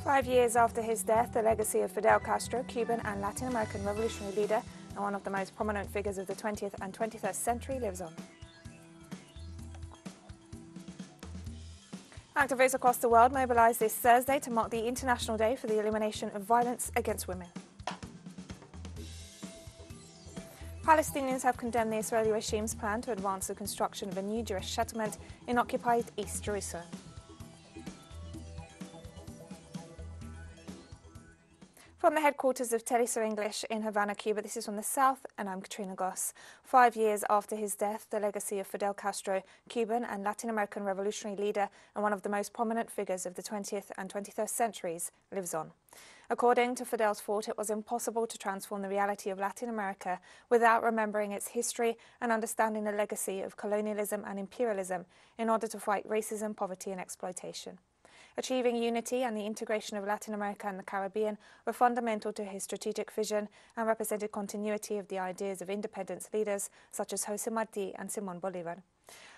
5 years after his death, the legacy of Fidel Castro, Cuban and Latin American revolutionary leader and one of the most prominent figures of the 20th and 21st century, lives on. Activists across the world mobilized this Thursday to mark the International Day for the Elimination of Violence Against Women. Palestinians have condemned the Israeli regime's plan to advance the construction of a new Jewish settlement in occupied East Jerusalem. From the headquarters of teleSUR English in Havana, Cuba, this is From the South, and I'm Katrina Goss. 5 years after his death, the legacy of Fidel Castro, Cuban and Latin American revolutionary leader and one of the most prominent figures of the 20th and 21st centuries, lives on. According to Fidel's thought, it was impossible to transform the reality of Latin America without remembering its history and understanding the legacy of colonialism and imperialism in order to fight racism, poverty and exploitation. Achieving unity and the integration of Latin America and the Caribbean were fundamental to his strategic vision and represented continuity of the ideas of independence leaders such as José Martí and Simón Bolívar.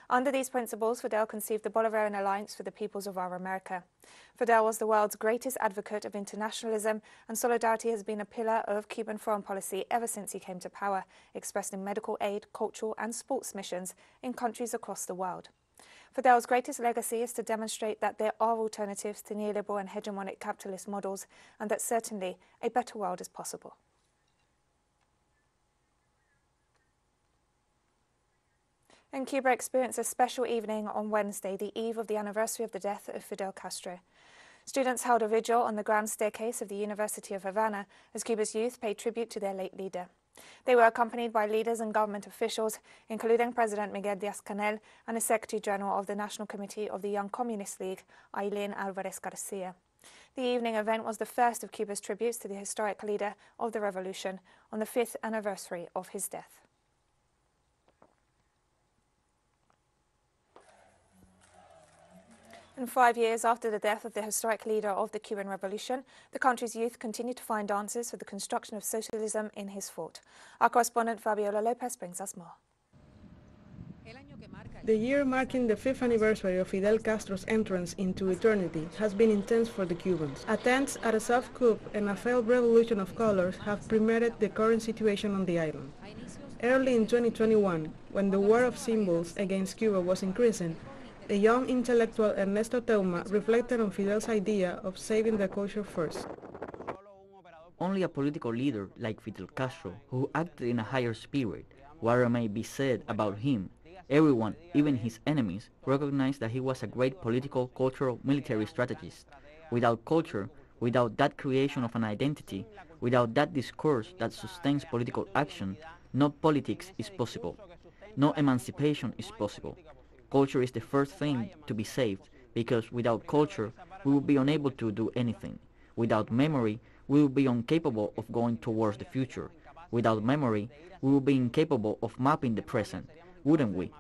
Under these principles, Fidel conceived the Bolivarian Alliance for the Peoples of Our America. Fidel was the world's greatest advocate of internationalism, and solidarity has been a pillar of Cuban foreign policy ever since he came to power, expressed in medical aid, cultural and sports missions in countries across the world. Fidel's greatest legacy is to demonstrate that there are alternatives to neoliberal and hegemonic capitalist models and that certainly a better world is possible. And Cuba experienced a special evening on Wednesday, the eve of the anniversary of the death of Fidel Castro. Students held a vigil on the grand staircase of the University of Havana as Cuba's youth paid tribute to their late leader. They were accompanied by leaders and government officials, including President Miguel Díaz-Canel and the Secretary General of the National Committee of the Young Communist League, Ailén Álvarez García. The evening event was the first of Cuba's tributes to the historic leader of the revolution on the 5th anniversary of his death. And 5 years after the death of the historic leader of the Cuban Revolution, the country's youth continue to find answers for the construction of socialism in his thought. Our correspondent Fabiola Lopez brings us more. The year marking the 5th anniversary of Fidel Castro's entrance into eternity has been intense for the Cubans. Attempts at a soft coup and a failed revolution of colors have permitted the current situation on the island. Early in 2021, when the war of symbols against Cuba was increasing, the young intellectual Ernesto Teuma reflected on Fidel's idea of saving the culture first. Only a political leader like Fidel Castro, who acted in a higher spirit, whatever may be said about him, everyone, even his enemies, recognized that he was a great political, cultural, military strategist. Without culture, without that creation of an identity, without that discourse that sustains political action, no politics is possible. No emancipation is possible. Culture is the first thing to be saved, because without culture, we will be unable to do anything. Without memory, we will be incapable of going towards the future. Without memory, we will be incapable of mapping the present, wouldn't we?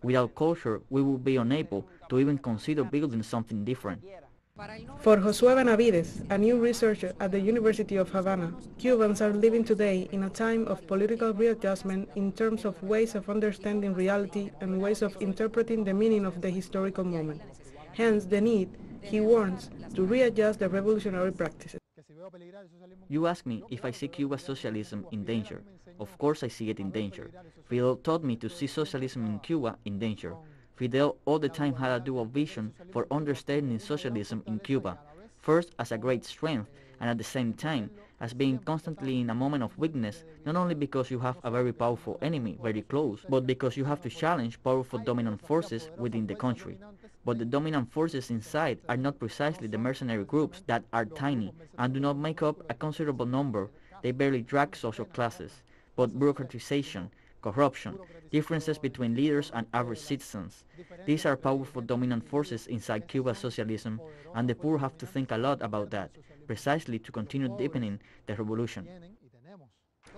Without culture, we will be unable to even consider building something different. For Josué Benavides, a new researcher at the University of Havana, Cubans are living today in a time of political readjustment in terms of ways of understanding reality and ways of interpreting the meaning of the historical moment. Hence the need, he warns, to readjust the revolutionary practices. You ask me if I see Cuba's socialism in danger. Of course I see it in danger. Fidel taught me to see socialism in Cuba in danger. Fidel all the time had a dual vision for understanding socialism in Cuba, first as a great strength and at the same time as being constantly in a moment of weakness, not only because you have a very powerful enemy very close, but because you have to challenge powerful dominant forces within the country. But the dominant forces inside are not precisely the mercenary groups that are tiny and do not make up a considerable number. They barely drag social classes, but bureaucratization, corruption, differences between leaders and average citizens. These are powerful dominant forces inside Cuba's socialism, and the poor have to think a lot about that, precisely to continue deepening the revolution.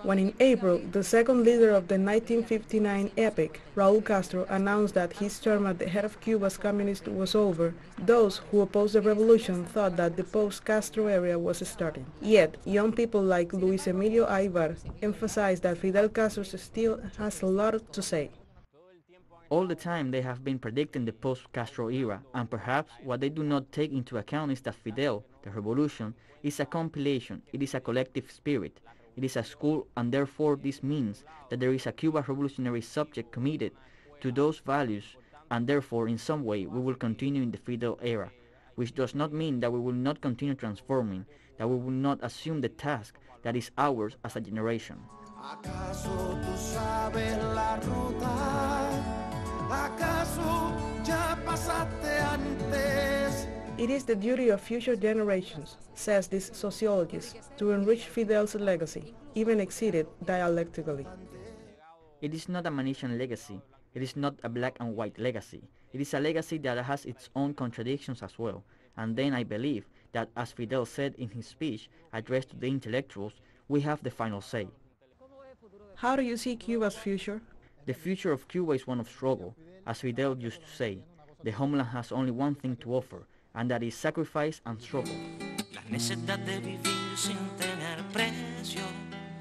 When in April, the second leader of the 1959 epoch, Raúl Castro, announced that his term at the head of Cuba's communists was over, those who opposed the revolution thought that the post-Castro era was starting. Yet, young people like Luis Emilio Aybar emphasized that Fidel Castro still has a lot to say. All the time they have been predicting the post-Castro era, and perhaps what they do not take into account is that Fidel, The revolution is a compilation, it is a collective spirit, it is a school, and therefore this means that there is a Cuban revolutionary subject committed to those values, and therefore in some way we will continue in the Fidel era, which does not mean that we will not continue transforming, that we will not assume the task that is ours as a generation. ¿Acaso tú sabes la ruta? ¿Acaso ya pasaste antes? It is the duty of future generations, says this sociologist, to enrich Fidel's legacy, even exceed it dialectically. It is not a Manishan legacy, it is not a black and white legacy. It is a legacy that has its own contradictions as well. And then I believe that, as Fidel said in his speech addressed to the intellectuals, we have the final say. How do you see Cuba's future? The future of Cuba is one of struggle. As Fidel used to say, the homeland has only one thing to offer, and that is sacrifice and struggle.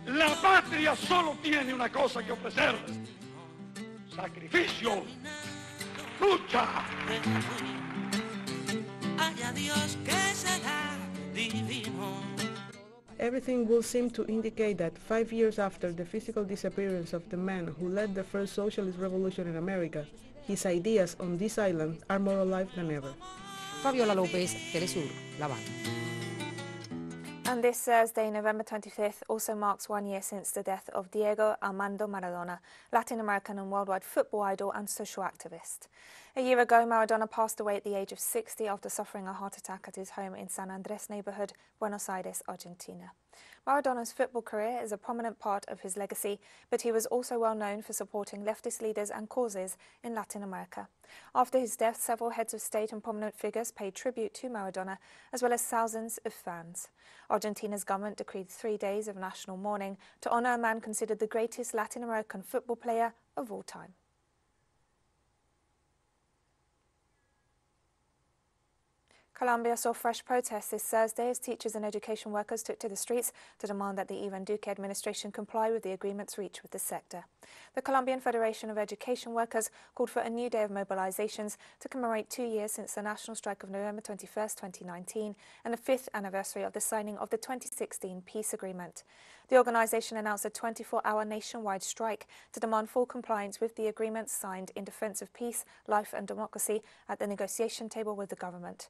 La patria solo tiene una cosa que ofrecer: sacrificio, lucha. Everything will seem to indicate that 5 years after the physical disappearance of the man who led the first socialist revolution in America, his ideas on this island are more alive than ever. Fabiola Lopez, teleSUR, La Habana. And this Thursday, November 25th, also marks 1 year since the death of Diego Armando Maradona, Latin American and worldwide football idol and social activist. A year ago, Maradona passed away at the age of 60 after suffering a heart attack at his home in San Andres neighborhood, Buenos Aires, Argentina. Maradona's football career is a prominent part of his legacy, but he was also well known for supporting leftist leaders and causes in Latin America. After his death, several heads of state and prominent figures paid tribute to Maradona, as well as thousands of fans. Argentina's government decreed 3 days of national mourning to honor a man considered the greatest Latin American football player of all time. Colombia saw fresh protests this Thursday as teachers and education workers took to the streets to demand that the Iván Duque administration comply with the agreements reached with the sector. The Colombian Federation of Education Workers called for a new day of mobilizations to commemorate 2 years since the national strike of November 21, 2019, and the 5th anniversary of the signing of the 2016 peace agreement. The organization announced a 24-hour nationwide strike to demand full compliance with the agreements signed in defense of peace, life and democracy at the negotiation table with the government.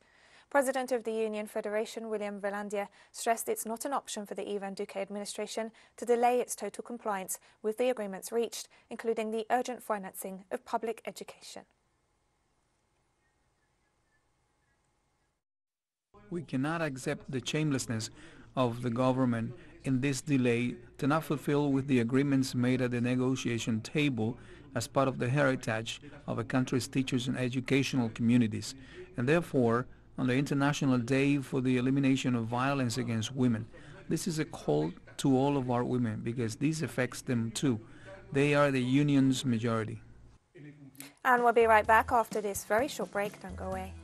President of the Union Federation, William Velandia, stressed it's not an option for the Iván Duque administration to delay its total compliance with the agreements reached, including the urgent financing of public education. We cannot accept the shamelessness of the government in this delay to not fulfill with the agreements made at the negotiation table as part of the heritage of a country's teachers and educational communities, and therefore on the International Day for the Elimination of Violence Against Women. This is a call to all of our women because this affects them too. They are the union's majority. And we'll be right back after this very short break. Don't go away.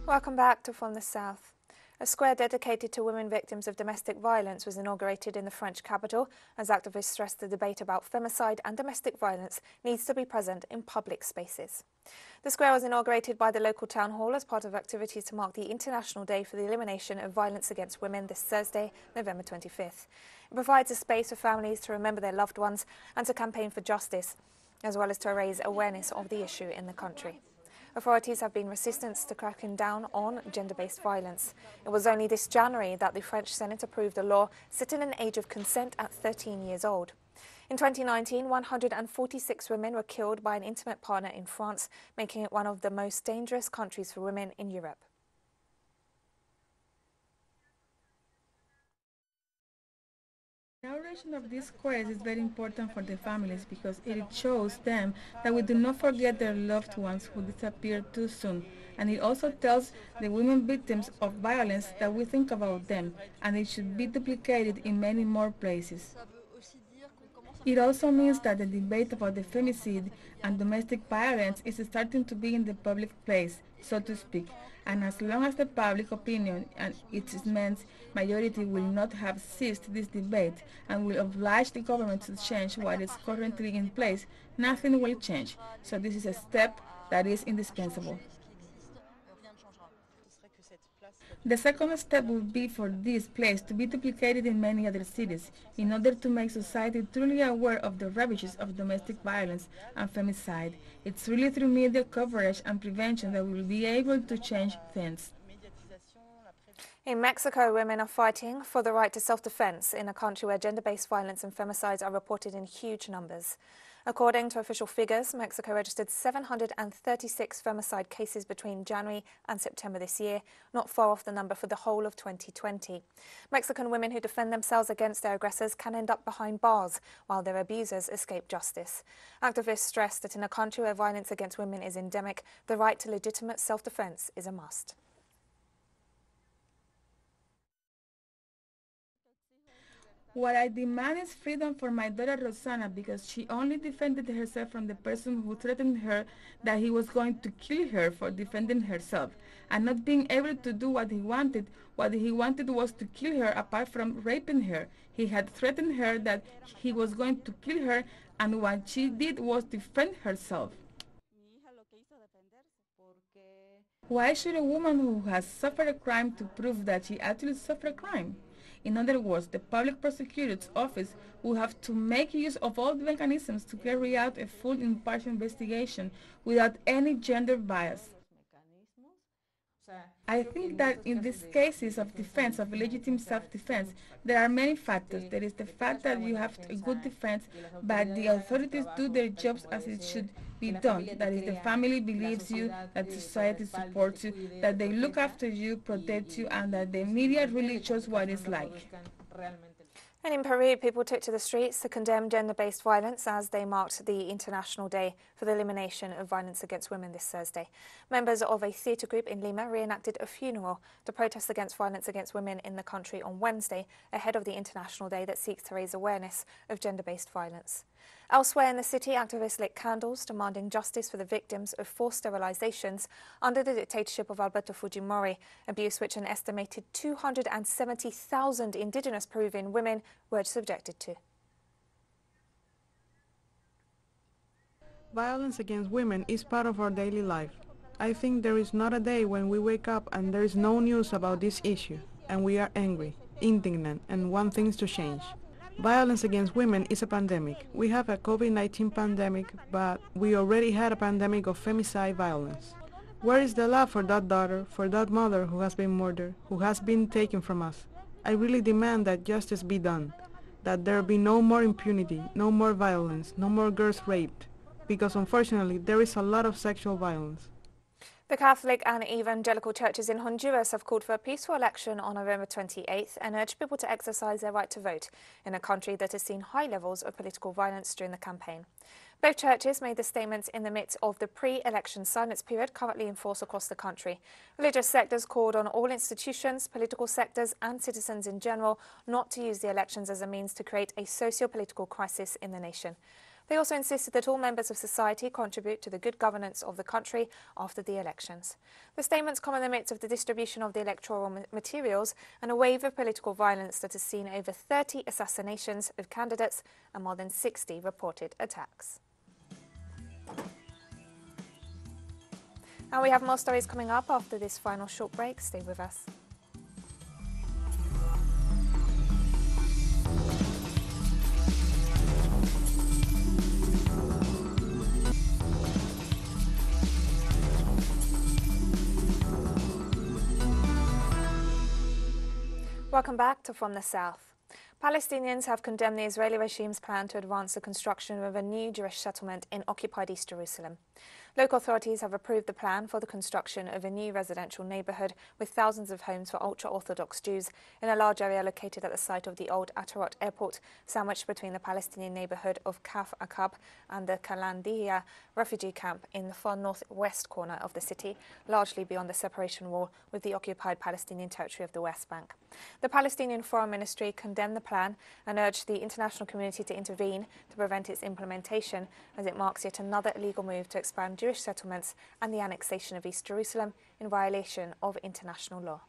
Welcome back to From the South. A square dedicated to women victims of domestic violence was inaugurated in the French capital as activists stressed the debate about femicide and domestic violence needs to be present in public spaces. The square was inaugurated by the local town hall as part of activities to mark the International Day for the Elimination of Violence Against Women this Thursday, November 25th. It provides a space for families to remember their loved ones and to campaign for justice, as well as to raise awareness of the issue in the country. Authorities have been resistant to cracking down on gender-based violence. It was only this January that the French Senate approved a law setting an age of consent at 13 years old. In 2019, 146 women were killed by an intimate partner in France, making it one of the most dangerous countries for women in Europe. The inauguration of these squares is very important for the families because it shows them that we do not forget their loved ones who disappeared too soon, and it also tells the women victims of violence that we think about them, and it should be duplicated in many more places. It also means that the debate about the femicide and domestic violence is starting to be in the public place, so to speak, and as long as the public opinion and its immense majority will not have ceased this debate and will oblige the government to change what is currently in place, nothing will change. So this is a step that is indispensable. The second step would be for this place to be duplicated in many other cities in order to make society truly aware of the ravages of domestic violence and femicide. It's really through media coverage and prevention that we will be able to change things. In Mexico, women are fighting for the right to self-defense in a country where gender-based violence and femicides are reported in huge numbers. According to official figures, Mexico registered 736 femicide cases between January and September this year, not far off the number for the whole of 2020. Mexican women who defend themselves against their aggressors can end up behind bars, while their abusers escape justice. Activists stress that in a country where violence against women is endemic, the right to legitimate self-defense is a must. What I demand is freedom for my daughter Rosana because she only defended herself from the person who threatened her that he was going to kill her for defending herself and not being able to do what he wanted. What he wanted was to kill her apart from raping her. He had threatened her that he was going to kill her, and what she did was defend herself. Why should a woman who has suffered a crime to prove that she actually suffered a crime? In other words, the public prosecutor's office will have to make use of all the mechanisms to carry out a full impartial investigation without any gender bias. I think that in these cases of defense, of legitimate self-defense, there are many factors. There is the fact that you have a good defense, but the authorities do their jobs as it should be done. That is, the family believes you, that society supports you, that they look after you, protect you, and that the media really shows what it's like. And in Peru, people took to the streets to condemn gender-based violence as they marked the International Day for the Elimination of Violence Against Women this Thursday. Members of a theatre group in Lima reenacted a funeral to protest against violence against women in the country on Wednesday, ahead of the International Day that seeks to raise awareness of gender-based violence. Elsewhere in the city, activists lit candles demanding justice for the victims of forced sterilizations under the dictatorship of Alberto Fujimori, abuse which an estimated 270,000 indigenous Peruvian women were subjected to. Violence against women is part of our daily life. I think there is not a day when we wake up and there is no news about this issue, and we are angry, indignant, and want things to change. Violence against women is a pandemic. We have a COVID-19 pandemic, but we already had a pandemic of femicide violence. Where is the love for that daughter, for that mother who has been murdered, who has been taken from us? I really demand that justice be done, that there be no more impunity, no more violence, no more girls raped, because unfortunately there is a lot of sexual violence. The Catholic and evangelical churches in Honduras have called for a peaceful election on November 28th and urged people to exercise their right to vote in a country that has seen high levels of political violence during the campaign. Both churches made the statements in the midst of the pre-election silence period currently in force across the country. Religious sectors called on all institutions, political sectors and citizens in general not to use the elections as a means to create a socio-political crisis in the nation. They also insisted that all members of society contribute to the good governance of the country after the elections. The statements come in the midst of the distribution of the electoral materials and a wave of political violence that has seen over 30 assassinations of candidates and more than 60 reported attacks. And we have more stories coming up after this final short break. Stay with us. Welcome back to From the South. Palestinians have condemned the Israeli regime's plan to advance the construction of a new Jewish settlement in occupied East Jerusalem. Local authorities have approved the plan for the construction of a new residential neighbourhood with thousands of homes for ultra-Orthodox Jews in a large area located at the site of the old Atarot airport, sandwiched between the Palestinian neighbourhood of Kaf Akab and the Kalandiya refugee camp in the far northwest corner of the city, largely beyond the separation wall with the occupied Palestinian territory of the West Bank. The Palestinian Foreign Ministry condemned the plan and urged the international community to intervene to prevent its implementation, as it marks yet another illegal move to expand Jewish settlements and the annexation of East Jerusalem in violation of international law.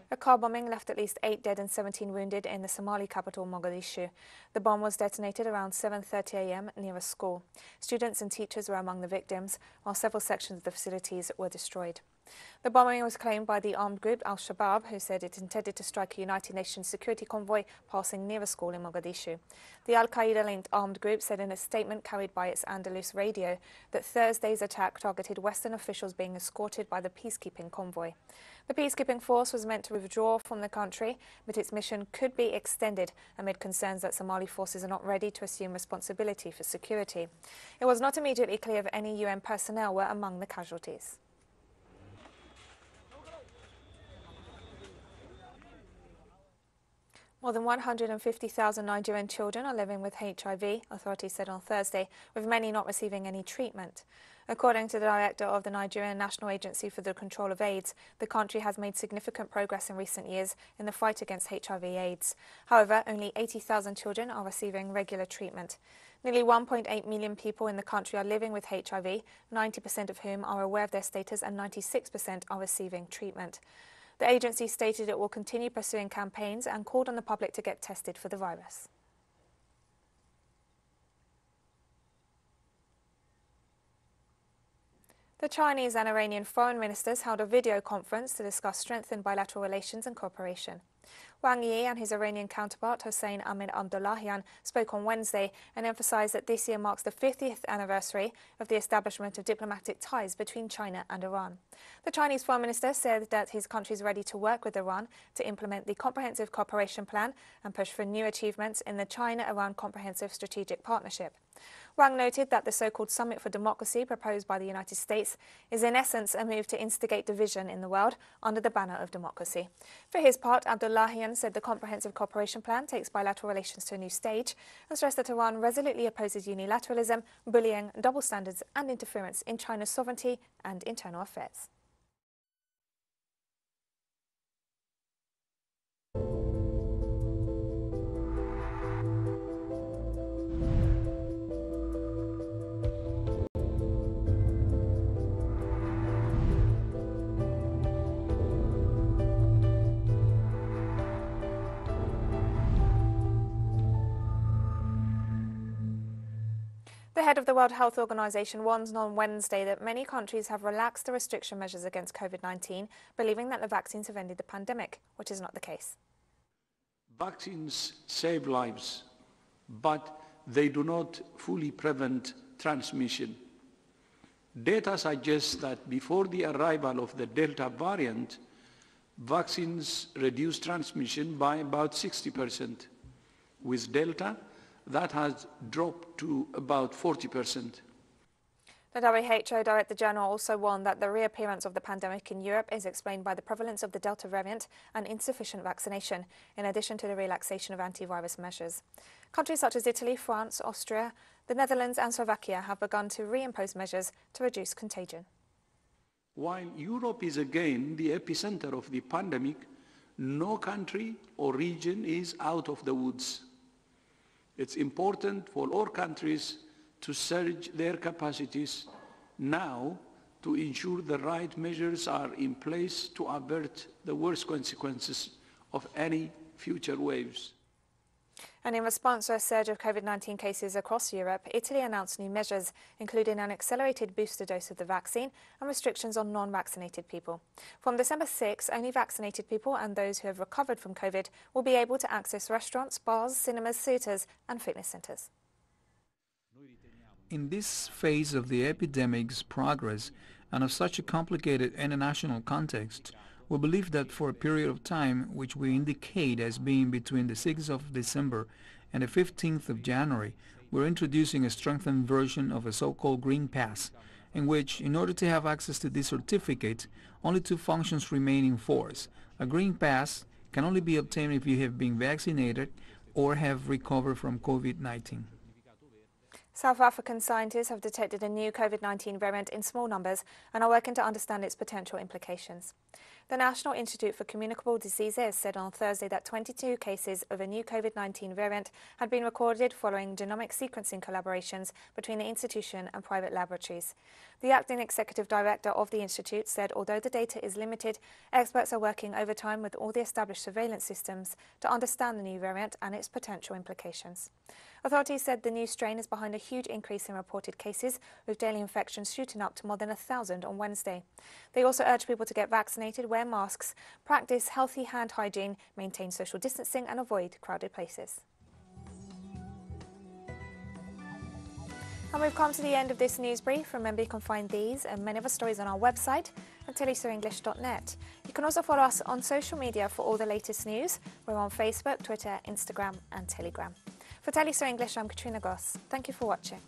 A car bombing left at least 8 dead and 17 wounded in the Somali capital, Mogadishu. The bomb was detonated around 7:30 a.m. near a school. Students and teachers were among the victims, while several sections of the facilities were destroyed. The bombing was claimed by the armed group Al-Shabaab, who said it intended to strike a United Nations security convoy passing near a school in Mogadishu. The Al-Qaeda-linked armed group said in a statement carried by its Andalus radio that Thursday's attack targeted Western officials being escorted by the peacekeeping convoy. The peacekeeping force was meant to withdraw from the country, but its mission could be extended amid concerns that Somali forces are not ready to assume responsibility for security. It was not immediately clear if any UN personnel were among the casualties. More than 150,000 Nigerian children are living with HIV, authorities said on Thursday, with many not receiving any treatment. According to the director of the Nigerian National Agency for the Control of AIDS, the country has made significant progress in recent years in the fight against HIV/AIDS. However, only 80,000 children are receiving regular treatment. Nearly 1.8 million people in the country are living with HIV, 90% of whom are aware of their status and 96% are receiving treatment. The agency stated it will continue pursuing campaigns and called on the public to get tested for the virus. The Chinese and Iranian foreign ministers held a video conference to discuss strengthened bilateral relations and cooperation. Wang Yi and his Iranian counterpart Hossein Amir-Abdollahian spoke on Wednesday and emphasized that this year marks the 50th anniversary of the establishment of diplomatic ties between China and Iran. The Chinese foreign minister said that his country is ready to work with Iran to implement the Comprehensive Cooperation Plan and push for new achievements in the China-Iran Comprehensive Strategic Partnership. Wang noted that the so-called Summit for Democracy proposed by the United States is in essence a move to instigate division in the world under the banner of democracy. For his part, Abdollahian said the Comprehensive Cooperation Plan takes bilateral relations to a new stage and stressed that Iran resolutely opposes unilateralism, bullying, double standards and interference in China's sovereignty and internal affairs. The head of the World Health Organization warned on Wednesday that many countries have relaxed the restriction measures against COVID-19, believing that the vaccines have ended the pandemic, which is not the case. Vaccines save lives, but they do not fully prevent transmission. Data suggests that before the arrival of the Delta variant, vaccines reduced transmission by about 60%. With Delta, that has dropped to about 40%. The WHO Director General also warned that the reappearance of the pandemic in Europe is explained by the prevalence of the Delta variant and insufficient vaccination, in addition to the relaxation of antivirus measures. Countries such as Italy, France, Austria, the Netherlands and Slovakia have begun to reimpose measures to reduce contagion. While Europe is again the epicenter of the pandemic, no country or region is out of the woods. It's important for all countries to surge their capacities now to ensure the right measures are in place to avert the worst consequences of any future waves. And in response to a surge of COVID-19 cases across Europe, Italy announced new measures, including an accelerated booster dose of the vaccine and restrictions on non-vaccinated people. From December 6, only vaccinated people and those who have recovered from COVID will be able to access restaurants, bars, cinemas, theatres and fitness centres. In this phase of the epidemic's progress and of such a complicated international context, we believe that for a period of time, which we indicate as being between the 6th of December and the 15th of January, we're introducing a strengthened version of a so-called Green Pass, in which, in order to have access to this certificate, only two functions remain in force. A Green Pass can only be obtained if you have been vaccinated or have recovered from COVID-19. South African scientists have detected a new COVID-19 variant in small numbers and are working to understand its potential implications. The National Institute for Communicable Diseases said on Thursday that 22 cases of a new COVID-19 variant had been recorded following genomic sequencing collaborations between the institution and private laboratories. The acting executive director of the institute said although the data is limited, experts are working overtime with all the established surveillance systems to understand the new variant and its potential implications. Authorities said the new strain is behind a huge increase in reported cases, with daily infections shooting up to more than 1,000 on Wednesday. They also urge people to get vaccinated, wear masks, practice healthy hand hygiene, maintain social distancing and avoid crowded places. And we've come to the end of this news brief. Remember, you can find these and many other stories on our website at telesurenglish.net. You can also follow us on social media for all the latest news. We're on Facebook, Twitter, Instagram and Telegram. For teleSUR English, I'm Katrina Goss. Thank you for watching.